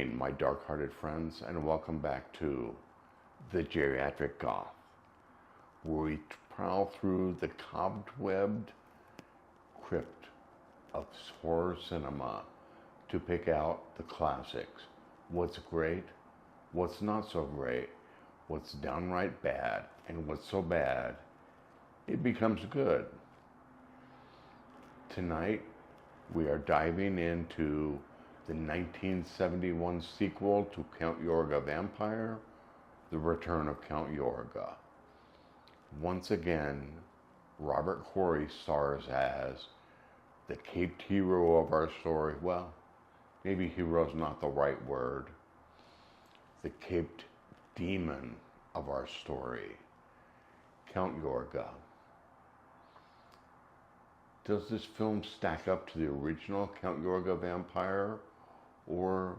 evening, my dark-hearted friends, and welcome back to the Geriatric Goth, where we prowl through the cobwebbed crypt of horror cinema to pick out the classics. What's great, what's not so great, what's downright bad, and what's so bad, it becomes good. Tonight, we are diving into the 1971 sequel to Count Yorga Vampire, The Return of Count Yorga. Once again, Robert Quarry stars as the caped hero of our story. Well, maybe hero is not the right word. The caped demon of our story, Count Yorga. Does this film stack up to the original Count Yorga Vampire? Or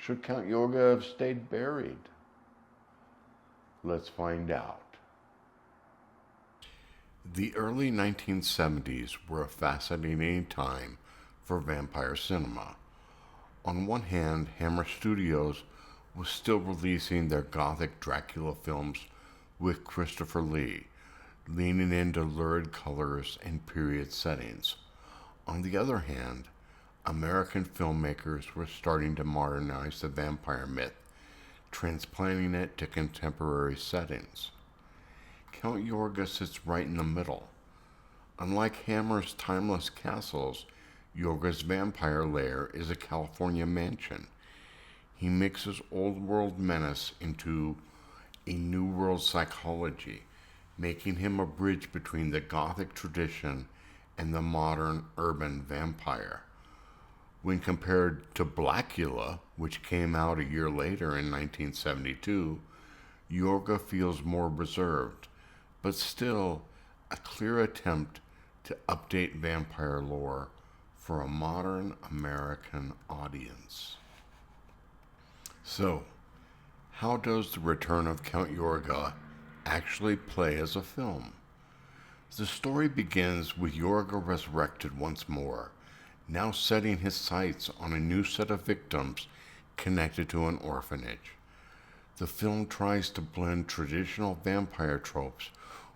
should Count Yorga have stayed buried? Let's find out. The early 1970s were a fascinating time for vampire cinema. On one hand, Hammer Studios was still releasing their gothic Dracula films with Christopher Lee, leaning into lurid colors and period settings. On the other hand, American filmmakers were starting to modernize the vampire myth, transplanting it to contemporary settings. Count Yorga sits right in the middle. Unlike Hammer's timeless castles, Yorga's vampire lair is a California mansion. He mixes old world menace into a new world psychology, making him a bridge between the gothic tradition and the modern urban vampire. When compared to Blacula, which came out a year later in 1972, Yorga feels more reserved, but still a clear attempt to update vampire lore for a modern American audience. So, how does The Return of Count Yorga actually play as a film? The story begins with Yorga resurrected once more, now setting his sights on a new set of victims connected to an orphanage. The film tries to blend traditional vampire tropes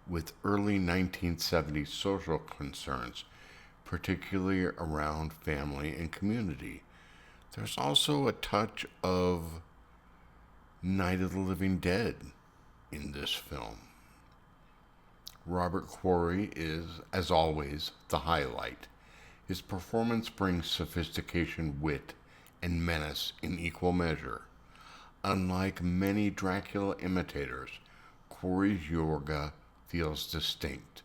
with early 1970s social concerns, particularly around family and community. There's also a touch of Night of the Living Dead in this film. Robert Quarry is, as always, the highlight. His performance brings sophistication, wit, and menace in equal measure. Unlike many Dracula imitators, Quarry's Yorga feels distinct.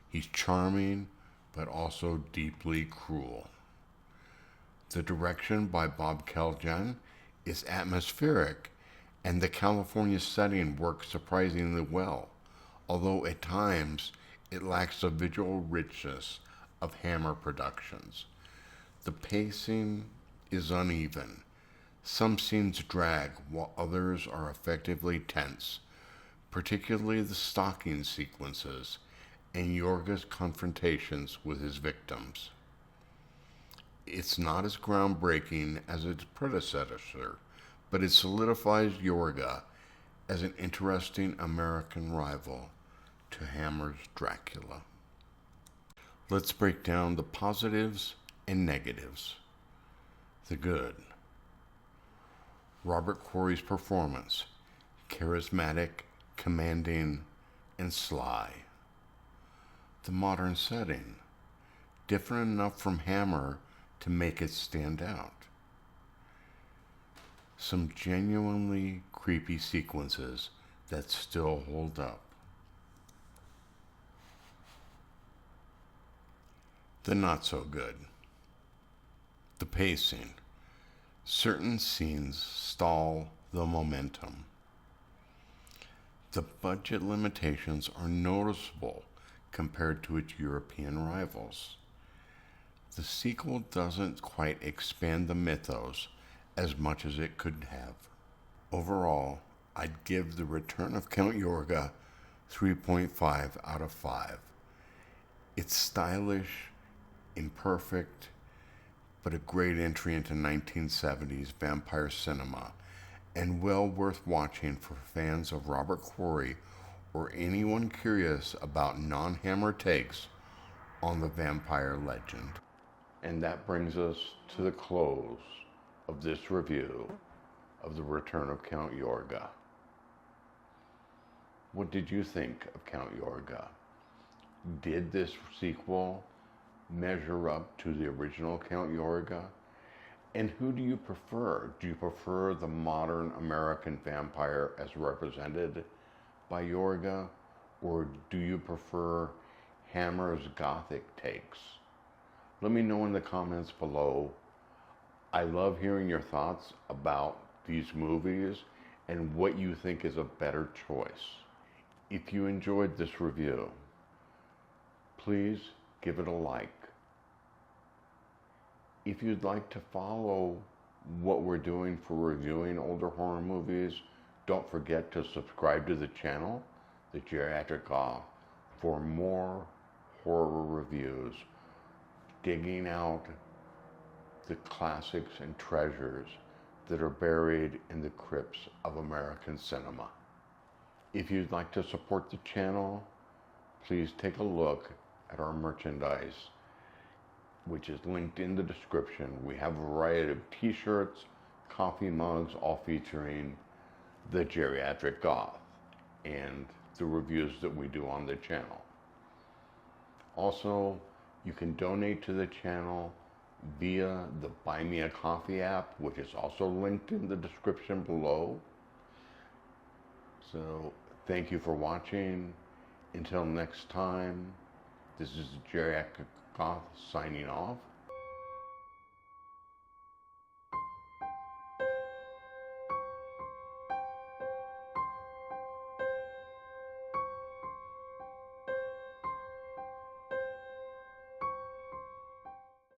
He's charming, but also deeply cruel. The direction by Bob Keljan is atmospheric, and the California setting works surprisingly well, although at times it lacks the visual richness of Hammer Productions. The pacing is uneven. Some scenes drag while others are effectively tense, particularly the stalking sequences and Yorga's confrontations with his victims. It's not as groundbreaking as its predecessor, but it solidifies Yorga as an interesting American rival to Hammer's Dracula. Let's break down the positives and negatives. The good. Robert Quarry's performance, charismatic, commanding, and sly. The modern setting, different enough from Hammer to make it stand out. Some genuinely creepy sequences that still hold up. The not so good. The pacing. Certain scenes stall the momentum. The budget limitations are noticeable compared to its European rivals. The sequel doesn't quite expand the mythos as much as it could have. Overall, I'd give The Return of Count Yorga 3.5 out of 5. It's stylish, imperfect, but a great entry into 1970s vampire cinema, and well worth watching for fans of Robert Quarry or anyone curious about non-hammer takes on the vampire legend. And that brings us to the close of this review of The Return of Count Yorga. What did you think of Count Yorga? Did this sequel measure up to the original Count Yorga? And who do you prefer? Do you prefer the modern American vampire as represented by Yorga? Or do you prefer Hammer's gothic takes? Let me know in the comments below. I love hearing your thoughts about these movies and what you think is a better choice. If you enjoyed this review, please give it a like. If you'd like to follow what we're doing for reviewing older horror movies, don't forget to subscribe to the channel, the Geriatric Goth, for more horror reviews, digging out the classics and treasures that are buried in the crypts of American cinema. If you'd like to support the channel, please take a look at our merchandise, which is linked in the description. We have a variety of t-shirts, coffee mugs, all featuring the Geriatric Goth and the reviews that we do on the channel. Also, you can donate to the channel via the Buy Me a Coffee app, which is also linked in the description below. So, thank you for watching. Until next time, this is Geriatric Goth signing off.